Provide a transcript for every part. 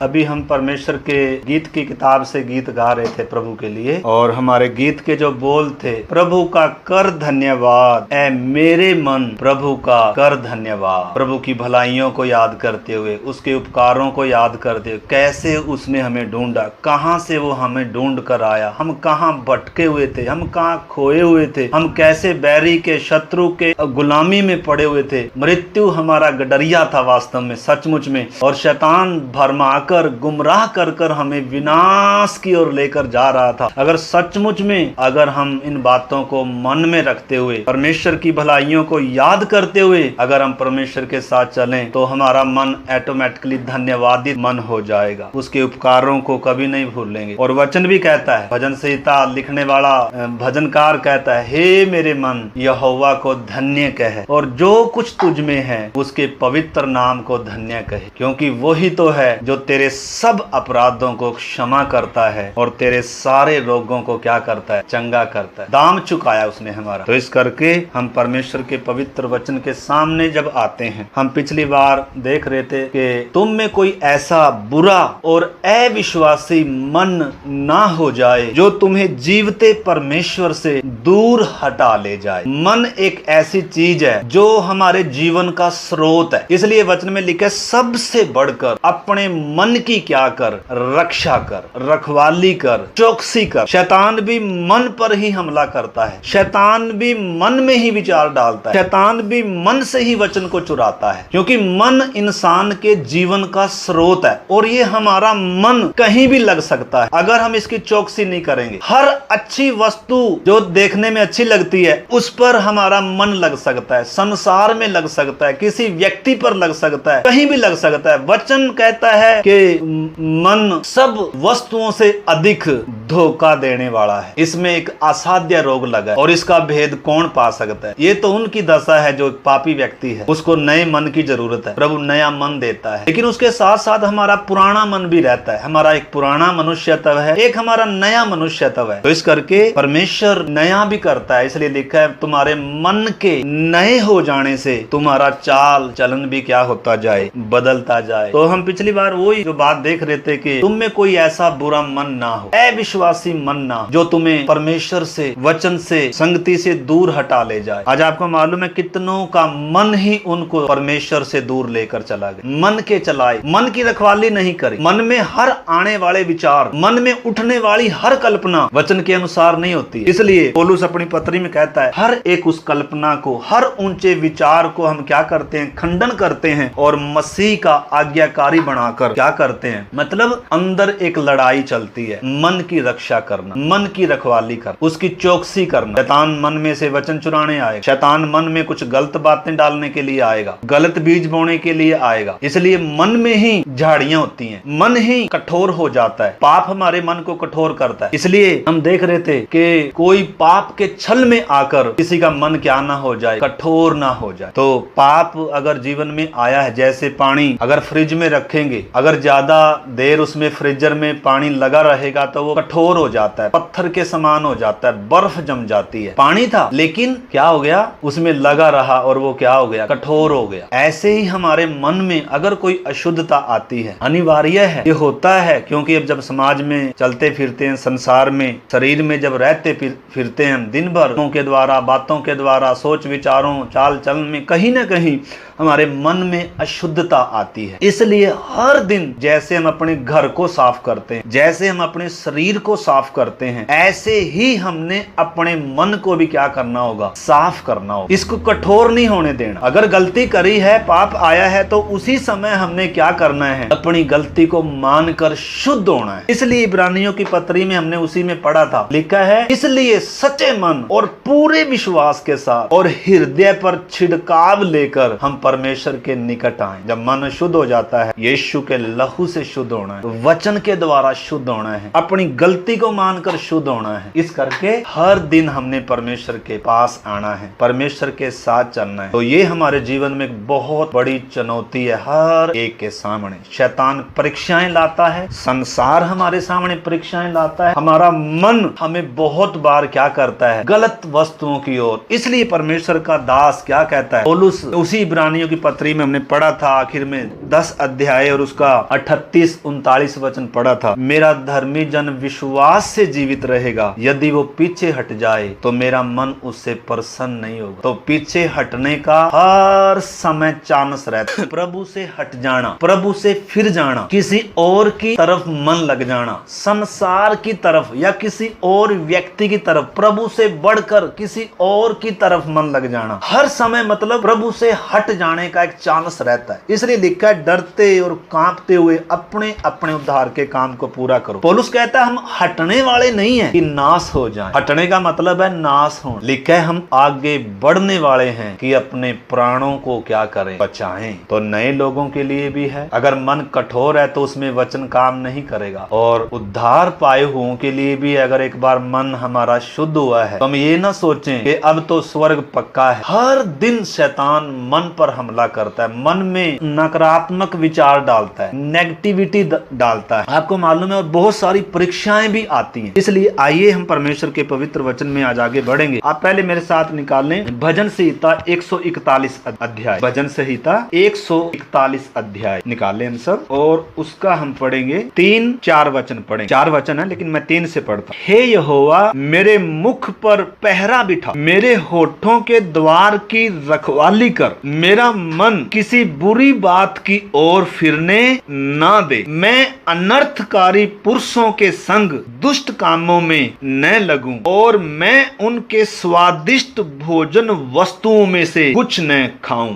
अभी हम परमेश्वर के गीत की किताब से गीत गा रहे थे प्रभु के लिए, और हमारे गीत के जो बोल थे, प्रभु का कर धन्यवाद ऐ मेरे मन, प्रभु का कर धन्यवाद। प्रभु की भलाइयों को याद करते हुए, उसके उपकारों को याद करते हुए, कैसे उसने हमें ढूंढा, कहां से वो हमें ढूंढ कर आया, हम कहां भटके हुए थे, हम कहां खोए हुए थे, हम कैसे बैरी के, शत्रु के गुलामी में पड़े हुए थे। मृत्यु हमारा गडरिया था वास्तव में, सचमुच में, और शैतान भरमाकर गुमराह कर कर हमें विनाश की ओर लेकर जा रहा था। अगर सचमुच में अगर हम इन बातों को मन में रखते हुए, परमेश्वर की भलाइयों को याद करते हुए अगर हम परमेश्वर के साथ चलें, तो हमारा मन ऑटोमेटिकली धन्यवादित मन हो जाएगा, उसके उपकारों को कभी नहीं भूलेंगे। और वचन भी कहता है, भजन संहिता लिखने वाला भजनकार कहता है, हे मेरे मन यहोवा को धन्य कहे, और जो कुछ तुझ में है उसके पवित्र नाम को धन्य कहे, क्योंकि वही तो है जो तेरे सब अपराधों को क्षमा करता है और तेरे सारे रोगों को क्या करता है, चंगा करता है। दाम चुकाया उसने हमारा। तो इस करके हम परमेश्वर के पवित्र वचन के सामने जब आते हैं, हम पिछली बार देख रहे थे कि तुम में कोई ऐसा बुरा और अविश्वासी मन ना हो जाए जो तुम्हें जीवते परमेश्वर से दूर हटा ले जाए। मन एक ऐसी चीज है जो हमारे जीवन का स्रोत है, इसलिए वचन में लिखा है, सबसे बढ़कर अपने मन की क्या कर, रक्षा कर, रखवाली कर, चौकसी कर। शैतान भी मन पर ही हमला करता है, शैतान भी मन में ही विचार डालता है, शैतान भी मन से ही वचन को चुराता है, क्योंकि मन इंसान के जीवन का स्रोत है और ये हमारा मन कहीं भी लग सकता है अगर हम इसकी चौकसी नहीं करेंगे। हर अच्छी वस्तु जो देखने में अच्छी लगती है उस पर हमारा मन लग सकता है, संसार में लग सकता है, किसी व्यक्ति पर लग सकता है, कहीं भी लग सकता है। वचन कहता है कि मन सब वस्तुओं से अधिक धोखा देने वाला है, इसमें एक असाध्य रोग लगा है और इसका भेद कौन पा सकता है। ये तो उनकी दशा है जो पापी व्यक्ति है, उसको नए मन की जरूरत है, प्रभु नया मन देता है, लेकिन उसके साथ साथ हमारा पुराना मन भी रहता है। हमारा एक पुराना मनुष्यत्व है, एक हमारा नया मनुष्यत्व है। तो इस करके परमेश्वर नया भी करता है, इसलिए लिखा है, तुम्हारे मन के नए हो जाने से तुम्हारा चाल चलन भी क्या होता जाए, बदलता जाए। तो हम पिछली बार वही जो बात देख रहे थे कि तुम में कोई ऐसा बुरा मन ना हो, अविश्वासी मन ना हो, जो तुम्हें परमेश्वर से, वचन से, संगति से दूर हटा ले जाए। आज आपको मालूम है कितनों का मन ही उनको परमेश्वर से दूर लेकर चला गया। मन के चलाए, मन की रखवाली नहीं करी, मन में हर आने वाले विचार, मन में उठने वाली हर कल्पना वचन के अनुसार नहीं होती। इसलिए पौलुस अपनी पत्री में कहता है, हर एक उस कल्पना को, हर ऊंचे विचार को हम क्या करते हैं, खंडन करते हैं और मसीह का आज्ञाकारी बनाकर क्या करते हैं, मतलब अंदर एक लड़ाई चलती है, मन की रक्षा करना, मन की रखवाली कर, उसकी चौकसी करना। शैतान मन में से वचन चुराने आएगा, शैतान मन में कुछ गलत बातें डालने के लिए आएगा, गलत बीज बोने के लिए आएगा। इसलिए मन में ही झाड़ियां होती हैं, मन ही कठोर हो जाता है, पाप हमारे मन को कठोर करता है। इसलिए हम देख रहे थे कि कोई पाप के छल में आकर किसी का मन क्या ना हो जाए, कठोर ना हो जाए। तो पाप अगर जीवन में आया है, जैसे पानी अगर फ्रिज में रखेंगे, अगर ज्यादा देर उसमें फ्रीजर में पानी लगा रहेगा तो वो कठोर हो जाता है, पत्थर के समान हो जाता है, बर्फ जम जाती है। पानी था लेकिन क्या हो गया, उसमें लगा रहा और वो क्या हो गया, कठोर हो गया। ऐसे ही हमारे मन में अगर कोई अशुद्धता आती है, अनिवार्य है, ये होता है, क्योंकि अब जब समाज में चलते फिरते हैं, संसार में, शरीर में जब रहते फिरते हैं, दिन भर के द्वारा, बातों के द्वारा, सोच विचारों, चाल चलन में कहीं ना कहीं हमारे मन में अशुद्धता आती है। इसलिए हर दिन जैसे हम अपने घर को साफ करते हैं, जैसे हम अपने शरीर को साफ करते हैं, ऐसे ही हमने अपने मन को भी क्या करना होगा, साफ करना होगा। इसको कठोर नहीं होने देना। अगर गलती करी है, पाप आया है, तो उसी समय हमने क्या करना है, अपनी गलती को मानकर शुद्ध होना है। इसलिए इब्रानियों की पत्री में हमने उसी में पढ़ा था, लिखा है, इसलिए सच्चे मन और पूरे विश्वास के साथ और हृदय पर छिड़काव लेकर हम परमेश्वर के निकट आए। जब मन शुद्ध हो जाता है, यीशु के लहू से शुद्ध होना है, वचन के द्वारा शुद्ध होना है, अपनी गलती को मानकर शुद्ध होना है। इस करके हर दिन हमने परमेश्वर के पास आना है, परमेश्वर के साथ चलना है। तो ये हमारे जीवन में एक बहुत बड़ी चुनौती है हर एक के सामने। शैतान परीक्षाएं लाता है, संसार हमारे सामने परीक्षाएं लाता है, हमारा मन हमें बहुत बार क्या करता है, गलत वस्तुओं की ओर। इसलिए परमेश्वर का दास क्या कहता है, पौलुस उसी इब्रानियों की पत्री में हमने पढ़ा था, आखिर में 10 अध्याय और उसका 38-39 वचन पढ़ा था, मेरा धर्मी जन विश्वास से जीवित रहेगा, यदि वो पीछे हट जाए तो मेरा मन उससे प्रसन्न नहीं होगा। तो पीछे हटने का हर समय चांस रहता है। प्रभु से हट जाना, प्रभु से फिर जाना, किसी और की तरफ मन लग जाना, संसार की तरफ या किसी और व्यक्ति की तरफ, प्रभु से बढ़कर किसी और की तरफ मन लग जाना, हर समय मतलब प्रभु से हट जाने का एक चांस रहता है। इसलिए लिखा है, डरते और कांपते हुए अपने अपने उद्धार के काम को पूरा करो। पौलुस कहता है हम हटने वाले नहीं हैं कि नाश हो जाएं। हटने का मतलब है नाश हो। लिखा है हम आगे बढ़ने वाले हैं कि अपने प्राणों को क्या करें, बचाएं। तो नए लोगों के लिए भी है, अगर मन कठोर है तो उसमें वचन काम नहीं करेगा। और उद्धार पाए हुओं के लिए भी, अगर एक बार मन हमारा शुद्ध हुआ है तो हम ये ना सोचें कि अब तो स्वर्ग पक्का है। हर दिन शैतान मन पर हमला करता है, मन में नकारात्मक विचार डालता है, नेगेटिविटी डालता है, आपको मालूम है। और बहुत सारी परीक्षाएं भी आती हैं। इसलिए आइए हम परमेश्वर के पवित्र वचन में आज आगे बढ़ेंगे। आप पहले मेरे साथ निकाल लें भजन संहिता 141 अध्याय, भजन संहिता 141 अध्याय निकाल लें हम सब, और उसका हम पढ़ेंगे 3-4 वचन पढ़ेंगे। 4 वचन है लेकिन मैं 3 से पढ़ता हूं। हे यहोवा, मेरे मुख पर पहरा बिठा, मेरे होठों के द्वार की रखवाली कर, मेरा मन किसी बुरी बात की ओर फिरने ना दे, मैं अनर्थकारी पुरुषों के संग दुष्ट कामों में न लगूं, और मैं उनके स्वादिष्ट भोजन वस्तुओं में से कुछ न खाऊं।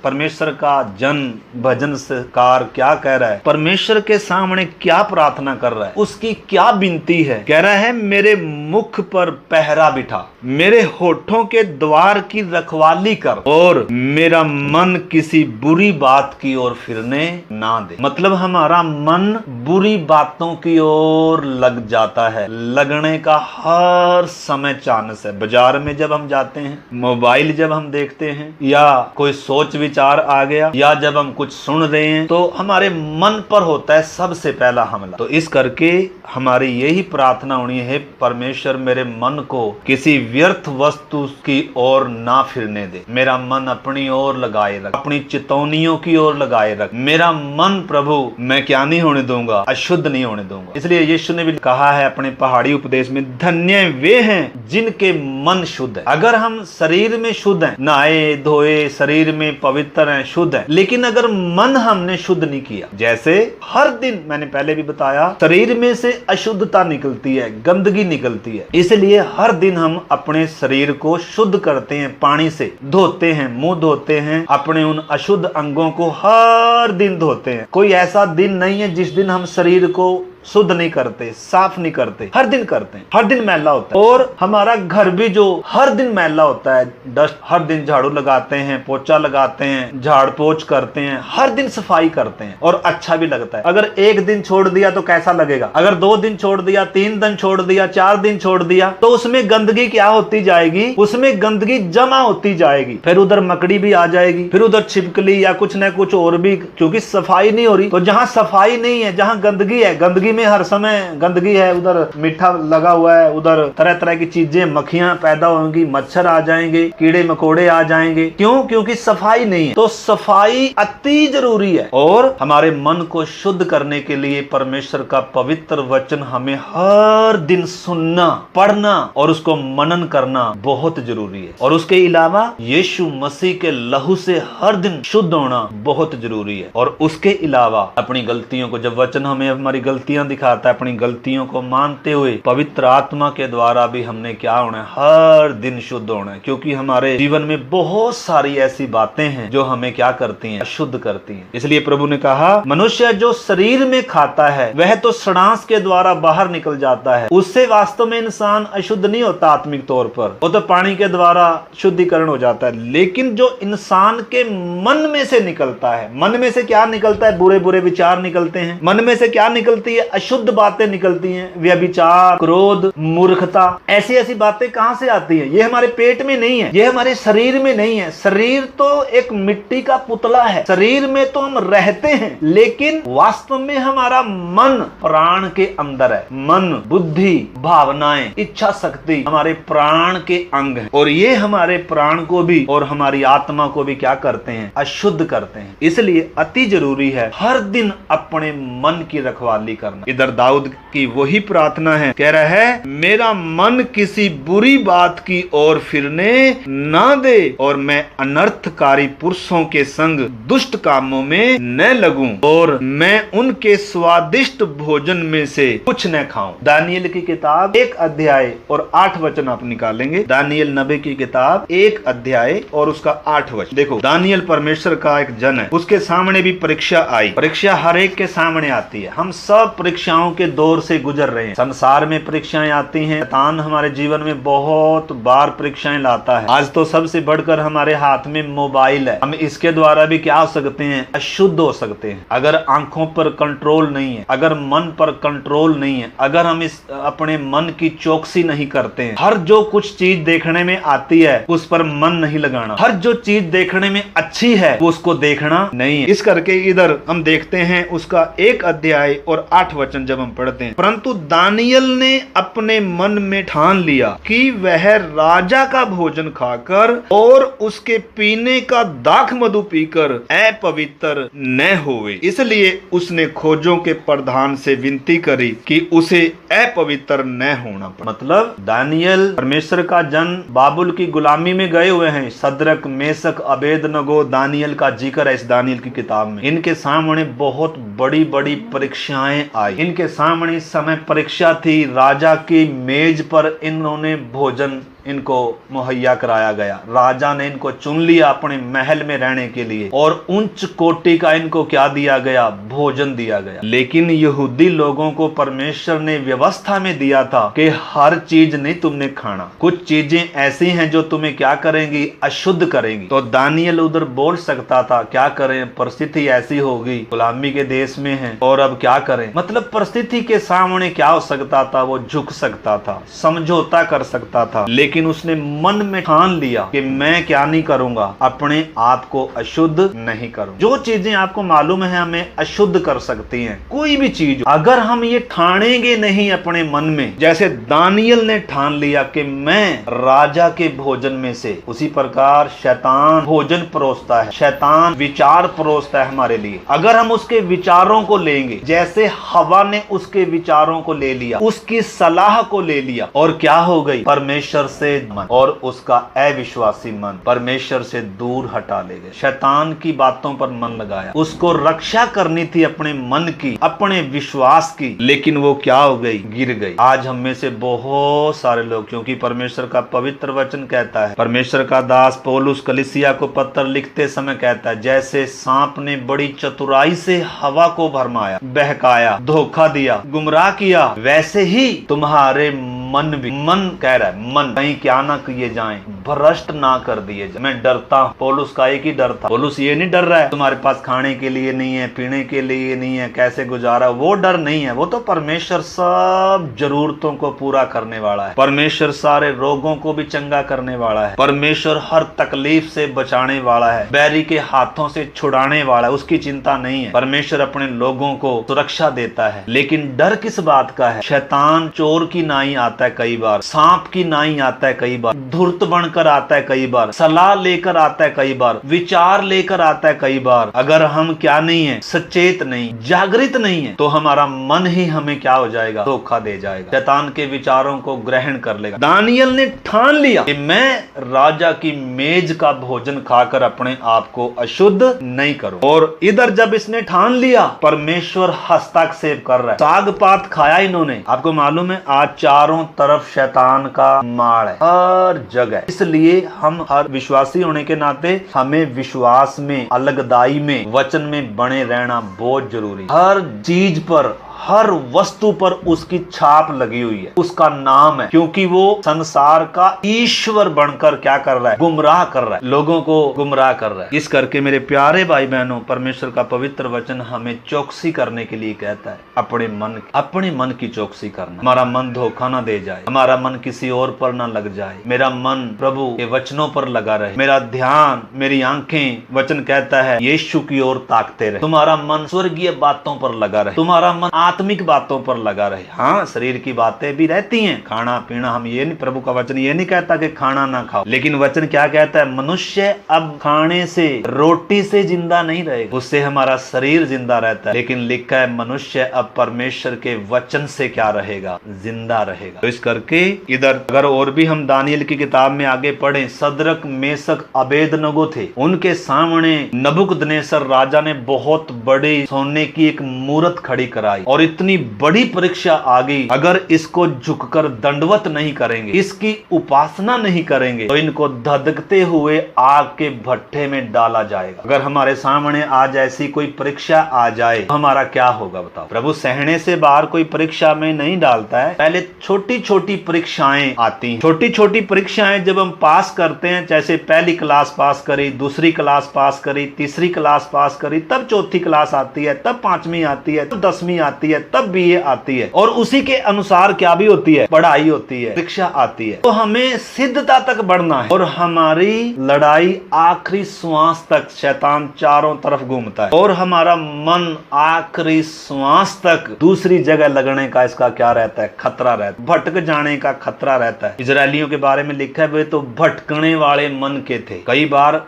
परमेश्वर का जन भजनकार क्या कह रहा है, परमेश्वर के सामने क्या प्रार्थना कर रहा है, उसकी क्या विनती है। कह रहा है मेरे मुख पर पहरा बिठा, मेरे होठों के द्वार की रखवाली कर, और मेरा मन किसी बुरी बात की ओर फिरने ना दे। मतलब हमारा मन बुरी बातों की ओर लग जाता है, लगने का हर समय चांस है। बाजार में जब हम जाते हैं, मोबाइल जब हम देखते हैं, या कोई सोच विचार आ गया, या जब हम कुछ सुन रहे हैं, तो हमारे मन पर होता है सबसे पहला हमला। तो इस करके हमारी यही प्रार्थना होनी है, परमेश्वर मेरे मन को किसी व्यर्थ वस्तु की ओर ना फिरने दे, मेरा मन अपनी ओर लगाए रख, अपनी चितौनियों की ओर लगाए रख। मेरा मन प्रभु मैं क्या नहीं होने दूंगा, अशुद्ध नहीं होने दूंगा। इसलिए यीशु ने भी कहा है अपने पहाड़ी उपदेश में, धन्य वे हैं जिनके मन शुद्ध है। अगर हम शरीर में शुद्ध हैं, नहाए धोए, शरीर में पवित्र हैं, शुद्ध है, लेकिन अगर मन हमने शुद्ध नहीं किया, जैसे हर दिन मैंने पहले भी बताया, शरीर में से अशुद्धता निकलती है, गंदगी निकलती है। इसलिए हर दिन हम अपने शरीर को शुद्ध करते हैं, पानी से धोते हैं, मुंह धोते हैं, अपने उन अशुद्ध अंगों को हर दिन धोते हैं। कोई ऐसा दिन नहीं है जिस दिन हम शरीर को शुद्ध नहीं करते, साफ नहीं करते, हर दिन करते हैं, हर दिन मैला होता है। और हमारा घर भी जो हर दिन मैला होता है, डस्ट, हर दिन झाड़ू लगाते हैं, पोछा लगाते हैं, झाड़ पोछ करते हैं, हर दिन सफाई करते हैं, और अच्छा भी लगता है। अगर एक दिन छोड़ दिया तो कैसा लगेगा, अगर 2 दिन छोड़ दिया, 3 दिन छोड़ दिया, 4 दिन छोड़ दिया, तो उसमें गंदगी क्या होती जाएगी, उसमें गंदगी जमा होती जाएगी। फिर उधर मकड़ी भी आ जाएगी, फिर उधर छिपकली या कुछ न कुछ और भी, क्योंकि सफाई नहीं हो रही। तो जहां सफाई नहीं है, जहां गंदगी है, गंदगी में हर समय गंदगी है, उधर मीठा लगा हुआ है, उधर तरह तरह की चीजें, मक्खियां पैदा होंगी, मच्छर आ जाएंगे, कीड़े मकोड़े आ जाएंगे। क्यों? क्योंकि सफाई नहीं है। तो सफाई अति जरूरी है। और हमारे मन को शुद्ध करने के लिए परमेश्वर का पवित्र वचन हमें हर दिन सुनना, पढ़ना और उसको मनन करना बहुत जरूरी है। और उसके अलावा यीशु मसीह के लहू से हर दिन शुद्ध होना बहुत जरूरी है। और उसके अलावा अपनी गलतियों को, जब वचन हमें हमारी गलतियां दिखाता है, अपनी गलतियों को मानते हुए पवित्र आत्मा के द्वारा भी हमने क्या होना है, हर दिन शुद्ध होना है। क्योंकि हमारे जीवन में बहुत सारी ऐसी बातें हैं जो हमें क्या करती हैं, अशुद्ध करती हैं। इसलिए प्रभु ने कहा, मनुष्य जो शरीर में खाता है वह तो श्वास के द्वारा बाहर निकल जाता है, उससे वास्तव में इंसान अशुद्ध नहीं होता आत्मिक तौर पर, वो तो पानी के द्वारा शुद्धिकरण हो जाता है। लेकिन जो इंसान के मन में से निकलता है, मन में से क्या निकलता है, बुरे बुरे विचार निकलते हैं। मन में से क्या निकलती है, अशुद्ध बातें निकलती हैं, व्यभिचार, क्रोध, मूर्खता, ऐसी ऐसी बातें कहां से आती हैं? ये हमारे पेट में नहीं है, ये हमारे शरीर में नहीं है। शरीर तो एक मिट्टी का पुतला है, शरीर में तो हम रहते हैं, लेकिन वास्तव में हमारा मन प्राण के अंदर है। मन, बुद्धि, भावनाएं, इच्छा शक्ति हमारे प्राण के अंग हैं, और ये हमारे प्राण को भी और हमारी आत्मा को भी क्या करते हैं? अशुद्ध करते हैं। इसलिए अति जरूरी है हर दिन अपने मन की रखवाली करना। इधर दाऊद की वही प्रार्थना है, कह रहा है मेरा मन किसी बुरी बात की ओर फिरने ना दे, और मैं अनर्थकारी पुरुषों के संग दुष्ट कामों में न लगूं, और मैं उनके स्वादिष्ट भोजन में से कुछ न खाऊं। दानियल की किताब 1 अध्याय और 8 वचन आप निकालेंगे। दानियल नबी की किताब 1 अध्याय और उसका 8 वचन। देखो, दानियल परमेश्वर का एक जन है, उसके सामने भी परीक्षा आई। परीक्षा हर एक के सामने आती है, हम सब परीक्षाओं के दौर से गुजर रहे हैं। संसार में परीक्षाएं आती हैं, शैतान हमारे जीवन में बहुत बार परीक्षाएं लाता है। आज तो सबसे बढ़कर हमारे हाथ में मोबाइल है, हम इसके द्वारा भी क्या हो सकते हैं? अशुद्ध हो सकते हैं। अगर आंखों पर कंट्रोल नहीं है, अगर मन पर कंट्रोल नहीं है, अगर हम इस अपने मन की चौकसी नहीं करते हैं, हर जो कुछ चीज देखने में आती है उस पर मन नहीं लगाना, हर जो चीज देखने में अच्छी है उसको देखना नहीं है। इस करके इधर हम देखते हैं उसका 1 अध्याय और 8 वचन जब हम पढ़ते हैं, परंतु दानियल ने अपने मन में ठान लिया कि वह राजा का भोजन खाकर और उसके पीने का दाख मधु पीकर अपवित्र न होवे, इसलिए उसने खोजों के प्रधान से विनती करी कि उसे अपवित्र न होना पड़े। मतलब दानियल परमेश्वर का जन बाबुल की गुलामी में गए हुए हैं। सद्रक, मेशक, अबेदनगो, दानियल का जिक्र है इस दानियल की किताब में। इनके सामने बहुत बड़ी बड़ी परीक्षाएं आई। इनके सामने इस समय परीक्षा थी, राजा की मेज पर इन्होंने भोजन इनको मुहैया कराया गया। राजा ने इनको चुन लिया अपने महल में रहने के लिए, और उच्च कोटि का इनको क्या दिया गया? भोजन दिया गया। लेकिन यहूदी लोगों को परमेश्वर ने व्यवस्था में दिया था कि हर चीज नहीं तुमने खाना, कुछ चीजें ऐसी हैं जो तुम्हें क्या करेंगी? अशुद्ध करेंगी। तो दानियल उधर बोल सकता था, क्या करें, परिस्थिति ऐसी होगी, गुलामी के देश में है और अब क्या करें। मतलब परिस्थिति के सामने क्या हो सकता था? वो झुक सकता था, समझौता कर सकता था, लेकिन उसने मन में ठान लिया कि मैं क्या नहीं करूंगा, अपने आप को अशुद्ध नहीं करूंगा। जो चीजें आपको मालूम है हमें अशुद्ध कर सकती हैं, कोई भी चीज, अगर हम ये ठानेंगे नहीं अपने मन में, जैसे दानियल ने ठान लिया कि मैं राजा के भोजन में से, उसी प्रकार शैतान भोजन परोसता है, शैतान विचार परोसता है हमारे लिए। अगर हम उसके विचारों को लेंगे, जैसे हवा ने उसके विचारों को ले लिया, उसकी सलाह को ले लिया, और क्या हो गई? परमेश्वर से मन और उसका अविश्वासी मन परमेश्वर से दूर हटा ले गए। शैतान की बातों पर मन लगाया, उसको रक्षा करनी थी अपने मन की, अपने विश्वास की, लेकिन वो क्या हो गई? गिर गई। आज हम में से बहुत सारे लोग, क्योंकि परमेश्वर का पवित्र वचन कहता है, परमेश्वर का दास पौलुस कलीसिया को पत्र लिखते समय कहता है, जैसे सांप ने बड़ी चतुराई से हवा को भरमाया, बहकाया, धोखा दिया, गुमराह किया, वैसे ही तुम्हारे मन भी, मन कह रहा है, मन कहीं क्या ना किए जाएं, भ्रष्ट ना कर दिए जाए। मैं डरता हूं। पौलुस का एक ही डर था। पौलुस ये नहीं डर रहा है तुम्हारे पास खाने के लिए नहीं है, पीने के लिए नहीं है, कैसे गुजारा, वो डर नहीं है। वो तो परमेश्वर सब जरूरतों को पूरा करने वाला है, परमेश्वर सारे रोगों को भी चंगा करने वाला है, परमेश्वर हर तकलीफ से बचाने वाला है, बैरी के हाथों से छुड़ाने वाला है, उसकी चिंता नहीं है। परमेश्वर अपने लोगों को सुरक्षा देता है, लेकिन डर किस बात का है? शैतान चोर की नाई आता है कई बार, सांप की नाई आता है कई बार, धूर्त बनकर आता है कई बार, सलाह लेकर आता है कई बार, विचार लेकर आता है कई बार। अगर हम क्या नहीं है, सचेत नहीं, जागृत नहीं है, तो हमारा मन ही हमें क्या हो जाएगा? धोखा दे जाएगा, शैतान के विचारों को ग्रहण कर लेगा। दानियल ने ठान लिया कि मैं राजा की मेज का भोजन खाकर अपने आप को अशुद्ध नहीं करूं। और इधर जब इसने ठान लिया, परमेश्वर हस्तक्षेप कर रहा है। साग पात खाया इन्होंने। आपको मालूम है आज चारों तरफ शैतान का माड़ है, हर जगह। इसलिए हम हर विश्वासी होने के नाते हमें विश्वास में, अलगदाई में, वचन में बने रहना बहुत जरूरी। हर चीज पर, हर वस्तु पर उसकी छाप लगी हुई है, उसका नाम है, क्योंकि वो संसार का ईश्वर बनकर क्या कर रहा है, गुमराह कर रहा है, लोगों को गुमराह कर रहा है। इस करके मेरे प्यारे भाई बहनों, परमेश्वर का पवित्र वचन हमें चौकसी करने के लिए कहता है, अपने मन की चौकसी करना। हमारा मन धोखा ना दे जाए, हमारा मन किसी और पर ना लग जाए, मेरा मन प्रभु के वचनों पर लगा रहे, मेरा ध्यान, मेरी आंखें, वचन कहता है यीशु की ओर ताकते रहे। तुम्हारा मन स्वर्गीय बातों पर लगा रहे, तुम्हारा मन आत्मिक बातों पर लगा रहे। हाँ, शरीर की बातें भी रहती हैं, खाना पीना, हम ये नहीं, प्रभु का वचन ये नहीं कहता कि खाना ना खाओ, लेकिन वचन क्या कहता है, मनुष्य अब खाने से, रोटी से जिंदा नहीं रहेगा, उससे हमारा शरीर जिंदा रहता है, लेकिन लिखा है मनुष्य अब परमेश्वर के वचन से क्या रहेगा, जिंदा रहेगा। तो इस करके इधर अगर और भी हम दानियल की किताब में आगे पढ़े, सदरक मेसक अबेदनगो थे, उनके सामने नबूकदनेस्सर राजा ने बहुत बड़ी सोने की एक मूरत खड़ी कराई और इतनी बड़ी परीक्षा आ गई, अगर इसको झुककर दंडवत नहीं करेंगे, इसकी उपासना नहीं करेंगे, तो इनको धधकते हुए आग के भट्ठे में डाला जाएगा। अगर हमारे सामने आज ऐसी कोई परीक्षा आ जाए तो हमारा क्या होगा बताओ। प्रभु सहने से बाहर कोई परीक्षा में नहीं डालता है, पहले छोटी छोटी परीक्षाएं आती हैं। छोटी छोटी परीक्षाएं जब हम पास करते हैं, जैसे पहली क्लास पास करी, दूसरी क्लास पास करी, तीसरी क्लास पास करी, तब चौथी क्लास आती है, तब पांचवी आती है, तब 10वीं आती है, तब बीए आती है, और उसी के अनुसार क्या भी होती है, पढ़ाई होती है, शिक्षा आती है। तो हमें सिद्धता तक बढ़ना है, और हमारी लड़ाई आखिरी श्वास तक शैतान चारों तरफ घूमता है, और हमारा मन आखिरी श्वास तक दूसरी जगह लगने का इसका क्या रहता है, खतरा रहता है, भटक जाने का खतरा रहता है। इजरायलियों के बारे में लिखा है वे तो भटकने वाले मन के थे। कई बार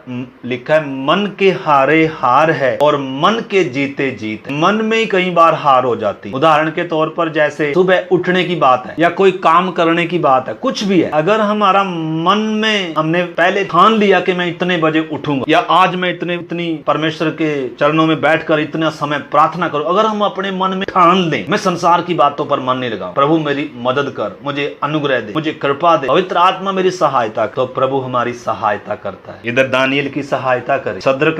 लिखा है मन के हारे हार है और मन के जीते जीत। मन में ही कई बार हार हो जाती। उदाहरण के तौर पर जैसे सुबह उठने की बात है या कोई काम करने की बात है, कुछ भी है, अगर हमारा मन में हमने पहले ठान लिया कि मैं इतने बजे उठूंगा या आज मैं इतनी परमेश्वर के चरणों में बैठकर इतना समय प्रार्थना करूं, अगर हम अपने मन में ठान लें मैं संसार की बातों पर मन नहीं लगाऊं, प्रभु मेरी मदद कर, मुझे अनुग्रह दे, मुझे कृपा दे, पवित्र आत्मा मेरी सहायता, तो प्रभु हमारी सहायता करता है। इधर दानियल की सहायता करे। सदरक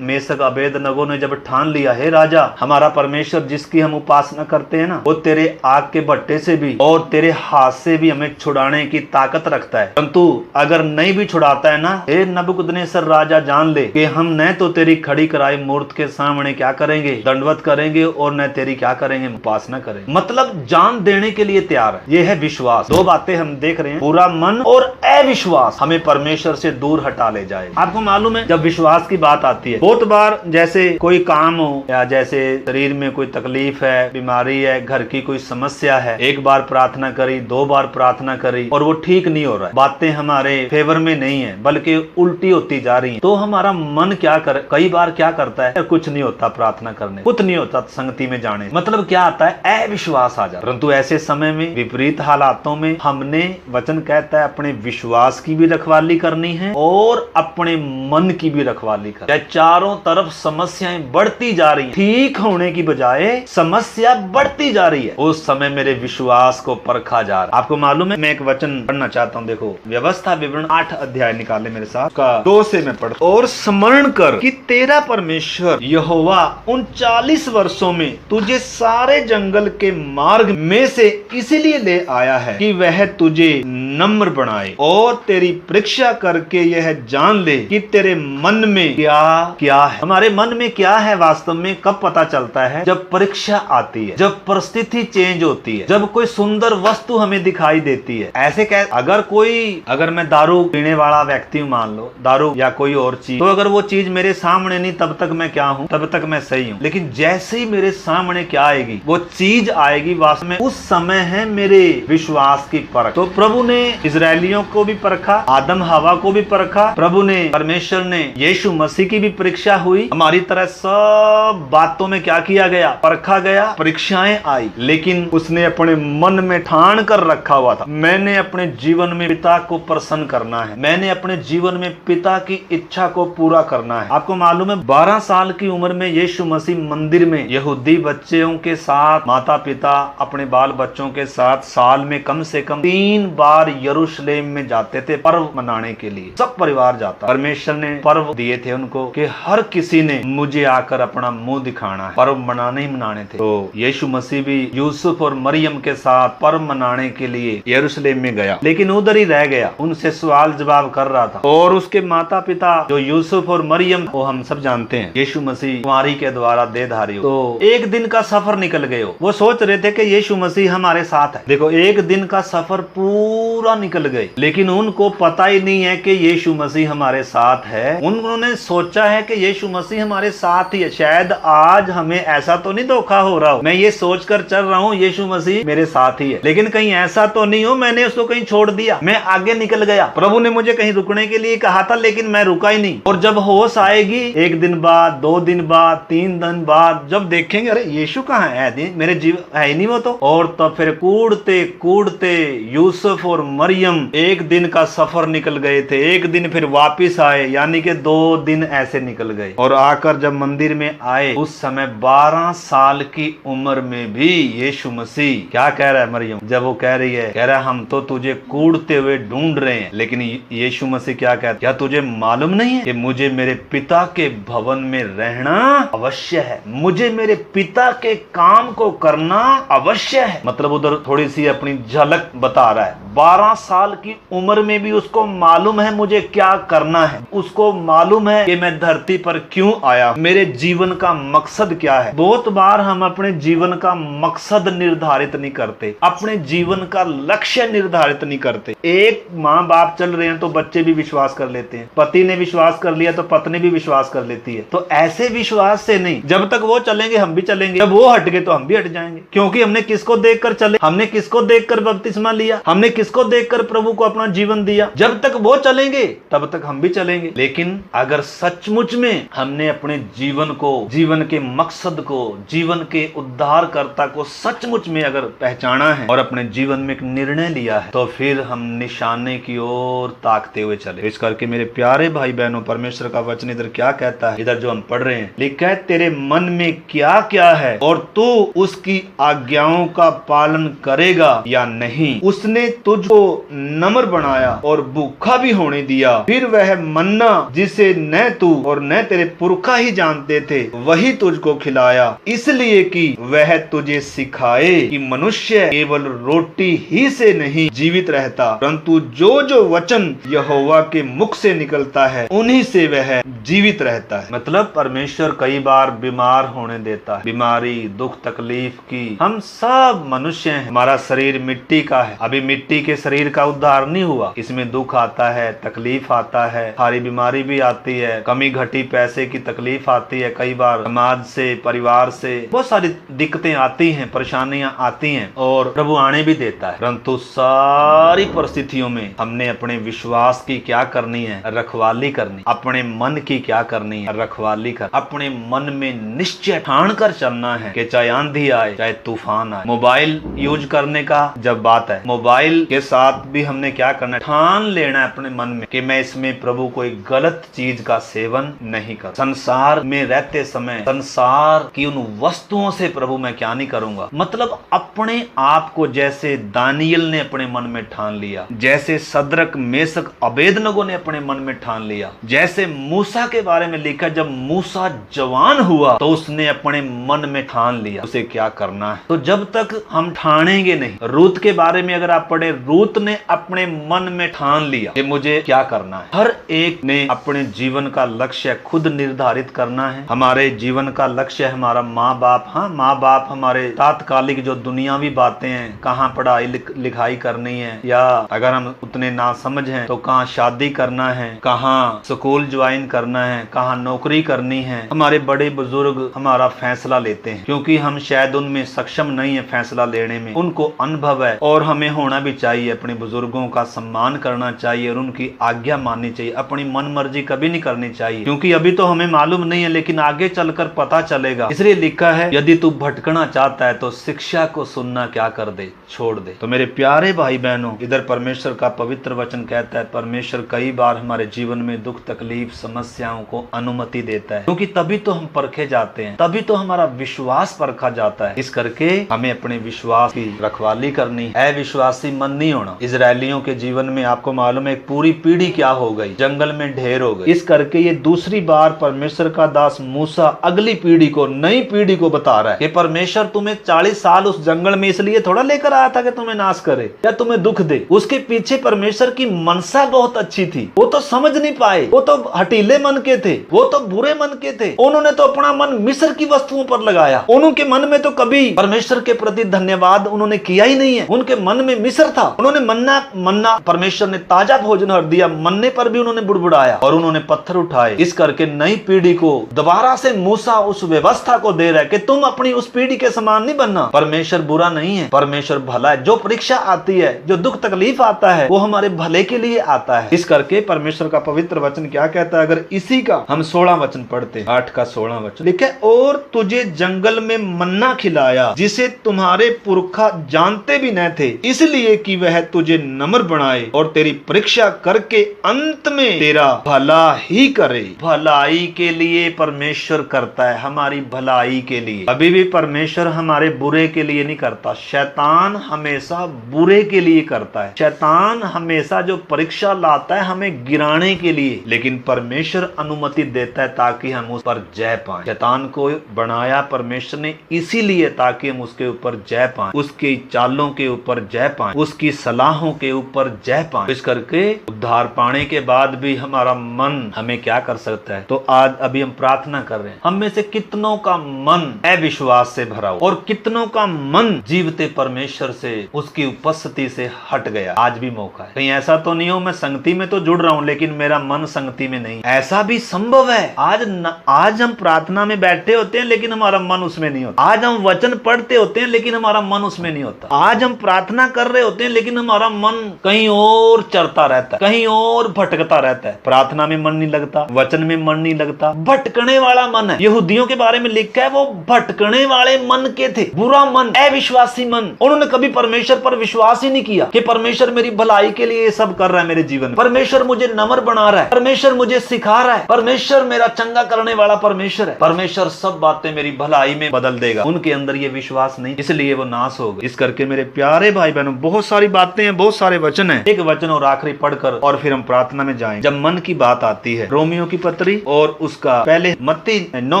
मेसक अबेदनगो ने जब ठान लिया, हे राजा, हमारा परमेश्वर जिसकी हम उपासना करते हैं ना, वो तेरे आग के भट्टे से भी और तेरे हाथ से भी हमें छुड़ाने की ताकत रखता है, परंतु अगर नहीं भी छुड़ाता है ना, हे नबूकदनेस्सर राजा, जान ले कि हम न तो तेरी खड़ी कराई मूर्त के सामने क्या करेंगे, दंडवत करेंगे, और न तेरी क्या करेंगे, उपासना करेंगे। मतलब जान देने के लिए तैयार है। ये है विश्वास। दो बातें हम देख रहे हैं, पूरा मन और अविश्वास हमें परमेश्वर से दूर हटा ले जाए। आपको मालूम है, जब विश्वास की बात आती है, बहुत बार जैसे कोई काम हो या जैसे शरीर में कोई तकलीफ है, बीमारी है, घर की कोई समस्या है, एक बार प्रार्थना करी, 2 बार प्रार्थना करी और वो ठीक नहीं हो रहा है, बातें हमारे फेवर में नहीं है बल्कि उल्टी होती जा रही है, तो हमारा मन क्या करे, कई बार क्या करता है, कुछ नहीं होता प्रार्थना करने, कुछ नहीं होता संगति में जाने, मतलब क्या आता है, अविश्वास आ जाता। परंतु ऐसे समय में, विपरीत हालातों में, हमने वचन कहता है अपने विश्वास की भी रखवाली करनी है और अपने मन की भी रखवाली करनी है। चारों तरफ समस्याएं बढ़ती जा रही हैं, ठीक होने की बजाय समस्या बढ़ती जा रही है, उस समय मेरे विश्वास को परखा जा रहा है। आपको मालूम है, मैं एक वचन पढ़ना चाहता हूँ, देखो, व्यवस्था विवरण 8 अध्याय निकाले मेरे साथ, का 2 से मैं पढ़ता। और स्मरण कर कि तेरा परमेश्वर यहोवा उन 40 वर्षों में तुझे सारे जंगल के मार्ग में से इसलिए ले आया है कि वह तुझे नम्र बनाए और तेरी परीक्षा करके यह जान ले कि तेरे मन में क्या क्या है। हमारे मन में क्या है वास्तव में कब पता चलता है, जब परीक्षा आती है, जब परिस्थिति चेंज होती है, जब कोई सुंदर वस्तु हमें दिखाई देती है। ऐसे अगर मैं दारू पीने वाला व्यक्ति हूँ, मान लो दारू या कोई और चीज, तो अगर वो चीज मेरे सामने नहीं, तब तक मैं क्या हूँ, तब तक मैं सही हूँ। लेकिन जैसे ही मेरे सामने क्या आएगी, वो चीज आएगी, वास्तव में उस समय है मेरे विश्वास की परख। तो प्रभु ने इजरायलियों को भी परखा, आदम हवा को भी परखा, प्रभु ने, परमेश्वर ने यीशु मसीह की भी परीक्षा हुई। हमारी तरह सब बातों में क्या किया गया, परखा गया, परीक्षाएं आई, लेकिन उसने अपने मन में ठान कर रखा हुआ था, मैंने अपने जीवन में पिता को प्रसन्न करना है, मैंने अपने जीवन में पिता की इच्छा को पूरा करना है। आपको मालूम है, 12 साल की उम्र में यीशु मसीह मंदिर में यहूदी बच्चों के साथ, माता पिता अपने बाल बच्चों के साथ साल में कम से कम 3 बार यरूशलेम में जाते थे पर्व मनाने के लिए। सब परिवार जाता। परमेश्वर ने पर्व दिए थे उनको कि हर किसी ने मुझे आकर अपना मुंह दिखाना है, पर्व मनाने ही मनाने थे। तो यीशु मसीह भी यूसुफ और मरियम के साथ पर्व मनाने के लिए यरूशलेम में गया, लेकिन उधर ही रह गया, उनसे सवाल जवाब कर रहा था। और उसके माता पिता जो यूसुफ और मरियम, वो हम सब जानते हैं, यीशु मसीह कुंवारी के द्वारा देहधारी हो। तो एक दिन का सफर निकल गए हो। वो सोच रहे थे कि यीशु मसीह हमारे साथ है। देखो, एक दिन का सफर पूरा निकल गए, लेकिन उनको पता ही नहीं है कि यीशु मसीह हमारे साथ है। उन्होंने सोचा है कि यीशु मसीह हमारे साथ ही है, शायद आज हमें ऐसा तो नहीं धोखा हो रहा हो, मैं ये सोचकर चल रहा हूँ यीशु मसीह मेरे साथ ही है, लेकिन कहीं ऐसा तो नहीं हो मैंने उसको कहीं छोड़ दिया, मैं आगे निकल गया। प्रभु ने मुझे कहीं रुकने के लिए कहा था, लेकिन मैं रुका ही नहीं। और जब होश आएगी, एक दिन बाद, 2 दिन बाद, 3 दिन बाद, जब देखेंगे अरे यीशु कहाँ है, मेरे जीव है ही नहीं वो तो। और तब फिर कूदते कूदते यूसुफ और मरियम एक दिन का सफर निकल गए थे, एक दिन फिर वापिस आए, यानी कि 2 दिन ऐसे निकल गए। और आकर जब मंदिर में आए, उस समय 12 साल की उम्र में भी यीशु मसीह क्या कह रहा है मरियम, जब वो कह रही है, कह रहा है हम तो तुझे कूदते हुए ढूंढ रहे हैं, लेकिन यीशु मसीह क्या कहता है, क्या तुझे मालूम नहीं है कि मुझे मेरे पिता के भवन में रहना अवश्य है, मुझे मेरे पिता के काम को करना अवश्य है। मतलब उधर थोड़ी सी अपनी झलक बता रहा है। 12 साल की उम्र में भी उसको मालूम है मुझे क्या करना है, उसको मालूम है कि मैं धरती पर क्यों आया, मेरे जीवन का मकसद क्या है। बहुत बार हम अपने जीवन का मकसद निर्धारित नहीं करते, अपने जीवन का लक्ष्य निर्धारित नहीं करते। एक माँ बाप चल रहे हैं तो बच्चे भी विश्वास कर लेते हैं, पति ने विश्वास कर लिया तो पत्नी भी विश्वास कर लेती है। तो ऐसे विश्वास से नहीं, जब तक वो चलेंगे हम भी चलेंगे, जब वो हट गए तो हम भी हट जाएंगे। क्योंकि हमने किसको देखकर चले, हमने किसको देखकर बपतिस्मा लिया, हमने किसको देखकर प्रभु को अपना जीवन दिया। जब तक वो चलेंगे तब तक हम भी चलेंगे। लेकिन अगर सचमुच में हमने अपने जीवन को, जीवन के मकसद को, जीवन के उद्धारकर्ता को सचमुच में अगर पहचाना है और अपने जीवन में एक निर्णय लिया है, तो फिर हम निशाने की ओर ताकते हुए चले। इस करके मेरे प्यारे भाई बहनों, परमेश्वर का वचन इधर क्या कहता है, इधर जो हम पढ़ रहे हैं, लिखा है तेरे मन में क्या क्या है और तू उसकी आज्ञाओं का पालन करेगा या नहीं। उसने तुझको नम्र बनाया और भूखा भी होने दिया, फिर वह मन्ना जिसे न तू और न तेरे पुरखा ही जानते थे वही तुझको खिलाया, इसलिए कि वह तुझे सिखाए कि मनुष्य केवल रोटी ही से नहीं जीवित रहता, परंतु जो जो वचन यहोवा के मुख से निकलता है उन्हीं से वह जीवित रहता है। मतलब परमेश्वर कई बार बीमार होने देता है, बीमारी, दुख, तकलीफ की। हम सब मनुष्य हैं, हमारा शरीर मिट्टी का है, अभी मिट्टी के शरीर का उद्धार नहीं हुआ, इसमें दुख आता है, तकलीफ आता है, सारी बीमारी भी आती है, कमी घटी पैसे की तकलीफ आती है, कई बार समाज से, परिवार से बहुत सारी दिक्कतें आती हैं, परेशानियां आती हैं, और प्रभु आने भी देता है। परंतु सारी परिस्थितियों में हमने अपने विश्वास की क्या करनी है, रखवाली करनी, अपने मन की क्या करनी है, रखवाली कर, अपने मन में निश्चय ठान कर चलना है कि चाहे आंधी आए, चाहे तूफान आए। मोबाइल यूज करने का जब बात है, मोबाइल के साथ भी हमने क्या करना है, ठान लेना है अपने मन में कि मैं इसमें प्रभु कोई गलत चीज का सेवन नहीं कर। संसार में रहते समय संसार की उन वस्तुओं से प्रभु मैं क्या नहीं करूंगा। मतलब अपने आप को जैसे दानियल ने अपने मन में ठान लिया, जैसे सदरक, मेसक, अबेदनगो ने अपने मन में ठान लिया, जैसे मूसा के बारे में लिखा, जब मूसा जवान हुआ तो उसने अपने मन में ठान लिया उसे क्या करना है। तो जब तक हम ठानेंगे नहीं, रूत के बारे में अगर आप पढ़े, रूत ने अपने मन में ठान लिया कि मुझे क्या करना है। हर एक ने अपने जीवन का लक्ष्य खुद निर्धारित करना है। हमारे जीवन का लक्ष्य है हमारा माँ बाप, हाँ माँ बाप हमारे तात्कालिक जो दुनियावी बातें हैं, कहाँ पढ़ाई लिखाई करनी है, या अगर हम उतने ना समझ हैं तो कहाँ शादी करना है, कहाँ स्कूल ज्वाइन करना है, कहाँ नौकरी करनी है। हमारे बड़े बुजुर्ग हमारा फैसला लेते हैं, क्योंकि हम शायद उनमें सक्षम नहीं है फैसला लेने में, उनको अनुभव है, और हमें होना भी चाहिए, अपने बुजुर्गों का सम्मान करना चाहिए और उनकी आज्ञा माननी चाहिए। अपनी मन मर्जी कभी नहीं करनी चाहिए, क्योंकि अभी तो हमें मालूम नहीं है, लेकिन आगे चलकर पता चलेगा। इसलिए लिखा है, यदि तू भटकना चाहता है तो शिक्षा को सुनना क्या कर दे, छोड़ दे। तो मेरे प्यारे भाई बहनों, इधर परमेश्वर का पवित्र वचन कहता है, परमेश्वर कई बार हमारे जीवन में दुख, तकलीफ, समस्याओं को अनुमति देता है, क्योंकि तभी तो हम परखे जाते हैं, तभी तो हमारा विश्वास परखा जाता है। इस करके हमें अपने विश्वास की रखवाली करनी है। अविश्वासी मन नहीं होना। इजरायलियों के जीवन में आपको मालूम है एक पूरी पीढ़ी क्या हो गई, जंगल में ढेर हो गई। इस करके ये दूसरी बार परमेश्वर का दास मूसा अगली पीढ़ी को, नई पीढ़ी को बता रहा है कि परमेश्वर तुम्हें 40 साल उस जंगल में इसलिए थोड़ा लेकर आया था कि तुम्हें नाश करे या तुम्हें दुख दे। उसके पीछे परमेश्वर की मनसा बहुत अच्छी थी। वो तो समझ नहीं पाए, वो तो हटीले मन के थे, वो तो बुरे मन के थे। उन्होंने तो अपना मन मिस्र की वस्तुओं पर लगाया। उनके मन में तो कभी परमेश्वर के प्रति धन्यवाद उन्होंने किया ही नहीं है। उनके मन में मिस्र था। उन्होंने मन्ना परमेश्वर ने ताजा भोजन हर दिया, मन्ने पर भी उन्होंने बुड़बुड़ाया और उन्होंने पत्थर उठाए। इस करके नई पीढ़ी को दोबारा से मूसा उस व्यवस्था को दे रहा है कि तुम अपनी उस पीढ़ी के समान नहीं बनना। परमेश्वर बुरा नहीं है, परमेश्वर भला है। जो परीक्षा आती है, जो दुख तकलीफ आता है, वो हमारे भले के लिए आता है। इस करके परमेश्वर का पवित्र वचन क्या कहता है, अगर इसी का हम 16 वचन पढ़ते, 8 का 16 वचन लिखे, और तुझे जंगल में मन्ना खिलाया जिसे तुम्हारे पुरखा जानते भी न थे, इसलिए कि वह तुझे नम्र बनाए और तेरी परीक्षा करके अंत में तेरा भला ही करे। भलाई के लिए परमेश्वर करता है, हमारी भलाई के लिए। अभी भी परमेश्वर हमारे बुरे के लिए नहीं करता। शैतान हमेशा बुरे के लिए करता है। शैतान हमेशा जो परीक्षा लाता है हमें गिराने के लिए, लेकिन परमेश्वर अनुमति देता है ताकि हम उस पर जय पाएं। शैतान को बनाया परमेश्वर ने इसीलिए ताकि हम उसके ऊपर जय पाएं, उसकी चालों के ऊपर जय पाएं, उसकी सलाहों के ऊपर जय पाएं। इस करके उद्धार पाने के बाद भी हमारा मन हमें क्या कर सकता है। तो आज अभी हम प्रार्थना कर रहे हैं, हम में से कितनों का मन अविश्वास से भरा हो और कितनों का मन जीवते परमेश्वर से, उसकी उपस्थिति से हट गया। आज भी मौका है। कहीं ऐसा तो नहीं हो मैं संगति में तो जुड़ रहा हूं लेकिन मेरा मन संगति में नहीं। ऐसा भी संभव है। आज हम प्रार्थना में बैठे होते हैं लेकिन हमारा मन उसमें नहीं होता। आज हम वचन पढ़ते होते हैं लेकिन हमारा मन उसमें नहीं होता। आज हम प्रार्थना कर रहे होते हैं लेकिन हमारा मन कहीं और चलता रहता है, कहीं और भटकता रहता है। प्रार्थना में मन नहीं लगता, वचन में मन नहीं लगता, भटकने वाला मन है। यहूदियों के बारे में लिखा है वो भटकने वाले मन के थे, बुरा मन, अविश्वासी मन। उन्होंने कभी परमेश्वर पर विश्वास ही नहीं किया कि परमेश्वर मेरी भलाई के लिए ये सब कर रहा है मेरे जीवन में, परमेश्वर मुझे नम्र बना रहा है, परमेश्वर मुझे सिखा रहा है, परमेश्वर मेरा चंगा करने वाला परमेश्वर है, परमेश्वर सब बातें मेरी भलाई में बदल देगा। उनके अंदर ये विश्वास नहीं, इसलिए वो नाश हो गए। इस करके मेरे प्यारे भाई बहनों, बहुत सारी बातें हैं, बहुत सारे वचन हैं। एक वचन और आखिरी पढ़कर और फिर हम प्रार्थना में जाएं। जब मन की बात आती है, रोमियो की पत्री और उसका पहले मत्ती 9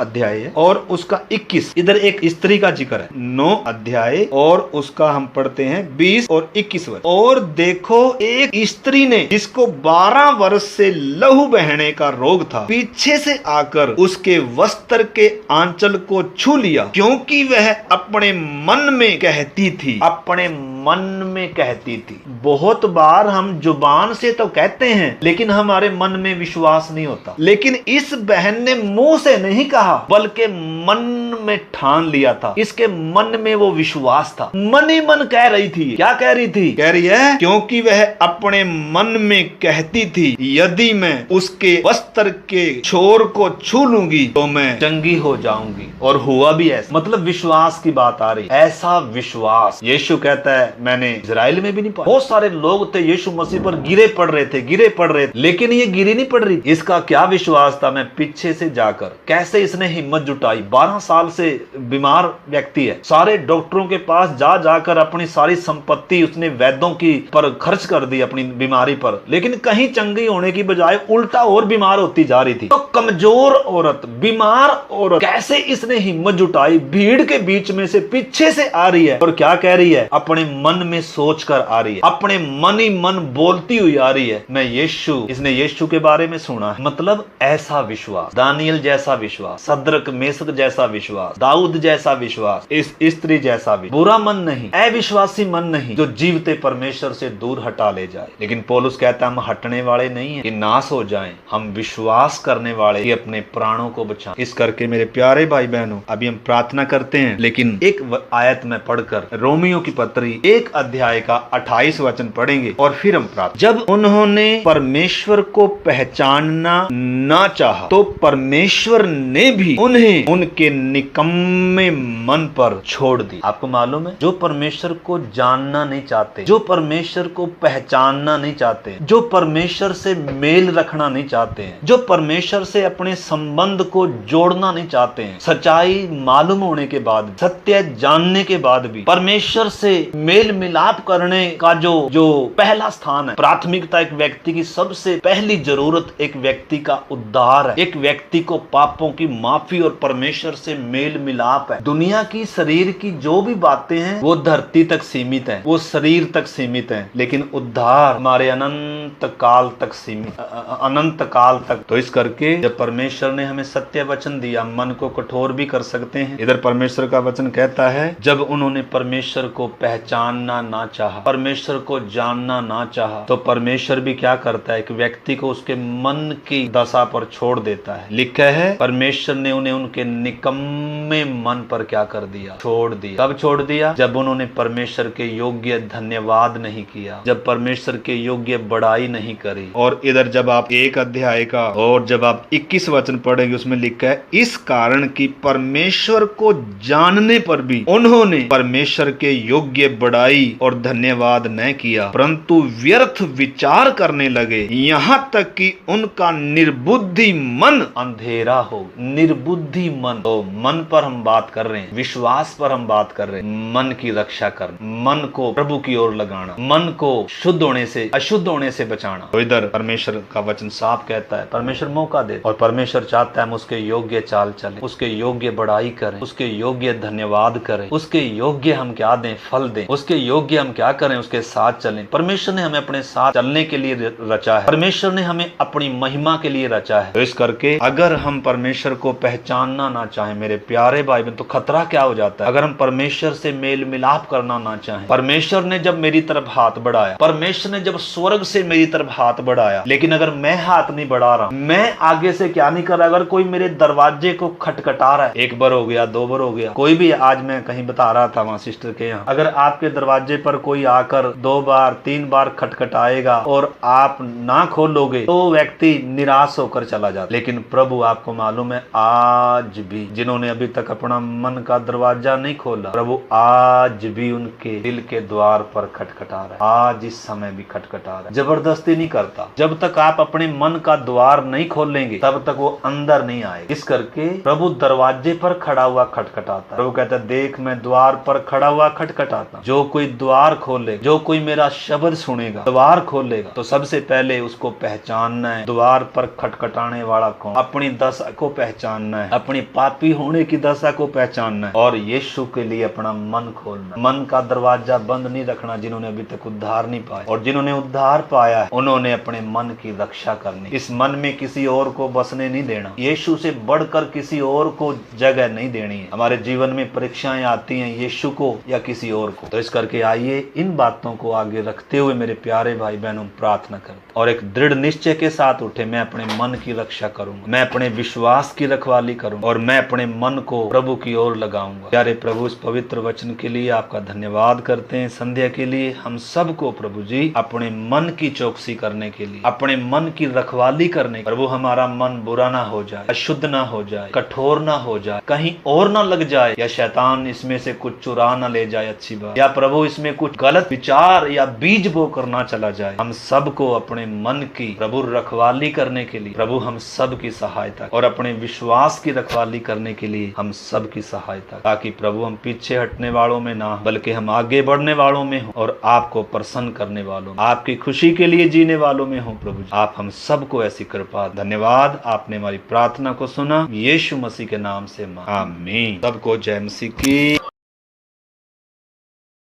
अध्याय है और उसका 21, इधर एक स्त्री का जिक्र है। 9 अध्याय और उसका हम पढ़ते हैं 20 और 21 वर्ष। और देखो एक स्त्री ने जिसको 12 वर्ष से लहू बहने का रोग था, पीछे से आकर उसके वस्त्र के आंचल को छू लिया, क्योंकि वह अपने मन में कहती थी, अपने मन में कहती थी। बहुत बार हम जुबान से तो कहते हैं लेकिन हमारे मन में विश्वास नहीं होता। लेकिन इस बहन ने मुंह से नहीं कहा बल्कि मन में ठान लिया था। इसके मन में वो विश्वास था, मन ही मन कह रही थी। क्या कह रही थी? कह रही है क्योंकि वह अपने मन में कहती थी, यदि मैं उसके वस्त्र के छोर को छू लूंगी तो मैं चंगी हो जाऊंगी। और हुआ भी ऐसा। मतलब विश्वास की बात आ रही, ऐसा विश्वास। यीशु कहता है मैंने इजराइल में भी नहीं पाया। बहुत सारे लोग थे यीशु मसीह पर गिरे पड़ रहे थे, लेकिन ये गिरी नहीं पड़ रही। इसका क्या विश्वास था? मैं पीछे से जाकर, कैसे इसने हिम्मत जुटाई। 12 साल से बीमार व्यक्ति है, सारे डॉक्टरों के पास जा जाकर अपनी सारी संपत्ति उसने वैद्यों की पर खर्च कर दी अपनी बीमारी पर, लेकिन कहीं चंगी होने की बजाय उल्टा और बीमार होती जा रही थी। तो कमजोर औरत, बीमार औरत, कैसे इसने हिम्मत जुटाई? भीड़ के बीच में से पीछे से आ रही है और क्या कह रही है? अपने मन में सोच कर आ रही है, अपने मन ही मन बोलती हुई आ रही है, मैं यीशु। इसने यीशु के बारे में सुना है। मतलब ऐसा विश्वास, दानियल जैसा विश्वास, सद्रक मेसक जैसा विश्वास, दाऊद जैसा विश्वास, इस स्त्री जैसा भी बुरा मन नहीं, अविश्वासी मन नहीं, जो जीवते परमेश्वर से दूर हटा ले जाए। लेकिन पौलुस कहता है हम हटने वाले नहीं है कि नाश हो जाएं, हम विश्वास करने वाले कि अपने प्राणों को बचाएं। इस करके मेरे प्यारे भाई बहनों, अभी हम प्रार्थना करते हैं, लेकिन एक आयत में पढ़कर रोमियो की पत्री 1 अध्याय का 28 वचन पढ़ेंगे और फिर हम प्रार्थना। जब उन्होंने परमेश्वर को पहचानना ना चाहा तो परमेश्वर ने भी उन्हें उनके निकम्मे मन पर छोड़ दी। आपको मालूम है, जो परमेश्वर को जानना नहीं चाहते, जो परमेश्वर को पहचानना नहीं चाहते, जो परमेश्वर से मेल रखना नहीं चाहते हैं, जो परमेश्वर से अपने संबंध को जोड़ना नहीं चाहते हैं, सच्चाई मालूम होने के बाद, सत्य जानने के बाद भी परमेश्वर से मेल मिलाप करने का जो पहला स्थान है, प्राथमिकता एक व्यक्ति की सबसे पहली जरूरत एक व्यक्ति का उद्धार है। एक व्यक्ति को पापों की माफी और परमेश्वर से मेल मिलाप है। दुनिया की शरीर की जो भी बातें हैं वो धरती तक सीमित है, वो शरीर तक सीमित है, लेकिन उद्धार हमारे अनंत काल तक सीमित, अनंत काल तक। तो इस करके जब परमेश्वर ने हमें सत्य वचन दिया, मन को कठोर भी कर सकते हैं। इधर परमेश्वर का वचन कहता है, जब उन्होंने परमेश्वर को पहचानना ना चाहा, परमेश्वर को जानना ना चाहा, तो परमेश्वर भी क्या करता है, एक व्यक्ति को उसके मन की दशा पर छोड़ देता है। लिखा है परमेश्वर ने उन्हें उनके निकम्मे मन पर क्या कर दिया, छोड़ दिया। कब छोड़ दिया? जब उन्होंने परमेश्वर के योग्य धन्यवाद नहीं किया, जब परमेश्वर के योग्य बड़ाई नहीं करी। और इधर जब आप 1 अध्याय का और जब आप 21 वचन पढ़ेंगे, उसमें लिखा है, इस कारण कि परमेश्वर को जानने पर भी उन्होंने परमेश्वर के योग्य बड़ाई और धन्यवाद न किया, परंतु व्यर्थ विचार करने लगे, यहाँ तक कि उनका निर्बुद्धि मन अंधेरा हो। निर्बुद्धि मन, तो मन पर हम बात कर रहे हैं, विश्वास पर हम बात कर रहे हैं। मन की रक्षा करना, मन को प्रभु की ओर लगाना, मन को शुद्ध होने से अशुद्ध होने से बचाना। तो इधर परमेश्वर का वचन साफ कहता है, परमेश्वर मौका दे और परमेश्वर चाहता है हम उसके योग्य चाल चले, उसके योग्य बड़ाई करें, उसके योग्य धन्यवाद करें, उसके योग्य हम क्या दें, फल दें, उसके योग्य हम क्या करें, उसके साथ चलें। परमेश्वर ने हमें अपने साथ चलने के लिए रचा है, परमेश्वर ने हमें अपनी महिमा के लिए रचा है। तो इस करके अगर हम परमेश्वर को पहचानना ना चाहें मेरे प्यारे भाई बहन, तो खतरा क्या हो जाता है। अगर हम परमेश्वर से मेल मिलाप करना ना चाहें, परमेश्वर ने जब मेरी तरफ हाथ बढ़ाया, परमेश्वर ने जब स्वर्ग से मेरी तरफ हाथ बढ़ाया, लेकिन अगर मैं हाथ नहीं बढ़ा रहा, मैं आगे से क्या नहीं कर रहा, अगर कोई मेरे दरवाजे को खटखटा रहा है, 1 बार हो गया, 2 बार हो गया, कोई भी, आज मैं कहीं बता रहा था वहां सिस्टर के यहाँ, अगर आपके दरवाजे पर कोई आकर 2 बार 3 बार खटखटाएगा और आप ना खोलोगे, तो व्यक्ति निराश होकर चला जाता। लेकिन प्रभु आपको मालूम है, आज भी जिन्होंने अभी तक अपना मन का दरवाजा नहीं खोला, प्रभु आज भी उनके दिल के द्वार पर खटखटा रहा है। आज इस समय भी खटखटा रहा है, जबरदस्ती नहीं करता। जब तक आप अपने मन का द्वार नहीं खोलेंगे, तब तक वो अंदर नहीं आए। इस करके प्रभु दरवाजे पर खड़ा हुआ खटखटाता। प्रभु कहता है, देख मैं द्वार पर खड़ा हुआ खटखटाता, जो कोई द्वार खोले, जो कोई मेरा शब्द सुनेगा, द्वार खोलेगा, तो सबसे पहले उसको पहचानना है द्वार पर खटखटाने वाला कौन, अपनी दशा को पहचानना है, अपनी पापी होने की दशा को पहचानना है, और यीशु के लिए अपना मन खोलना। मन का दरवाजा बंद नहीं रखना जिन्होंने अभी तक उद्धार नहीं पाया, और जिन्होंने उद्धार पाया है उन्होंने अपने मन की रक्षा करनी। इस मन में किसी और को बसने नहीं देना, यीशु से बढ़कर किसी और को जगह नहीं देनी है। हमारे जीवन में परीक्षाएं आती हैं, यीशु को या किसी और को। तो इस करके आइए इन बातों को आगे रखते हुए मेरे प्यारे भाई बहनों प्रार्थना करते और एक दृढ़ निश्चय के साथ उठे, मैं अपने मन की रक्षा करूंगा, मैं अपने विश्वास की रखवाली करूंगा और मैं अपने मन को प्रभु की ओर लगाऊंगा। प्यारे प्रभु, इस पवित्र वचन के लिए आपका धन्यवाद करते हैं। संध्या के लिए हम सबको प्रभु जी अपने मन की चौकसी करने के लिए, अपने मन की रखवाली करने, प्रभु हमारा मन बुरा ना हो जाए, अशुद्ध ना हो जाए, कठोर ना हो जाए, कहीं और ना लग जाए, या शैतान इसमें से कुछ चुरा ना ले जाए, अच्छी बात, या प्रभु इसमें कुछ गलत विचार या बीज बो करना चला जाए। हम सबको अपने मन की प्रभु रखवाली करने के लिए प्रभु हम सब की सहायता, और अपने विश्वास की रखवाली करने के लिए हम सब की सहायता, ताकि प्रभु हम पीछे हटने वालों में ना, बल्कि हम आगे बढ़ने वालों में हो और आपको प्रसन्न करने वालों में, आपकी खुशी के लिए जीने वालों में हो। प्रभु आप हम सबको ऐसी कृपा। धन्यवाद, आपने हमारी प्रार्थना को सुना, यीशु मसीह के नाम से आमीन। सबको जय मसीह की।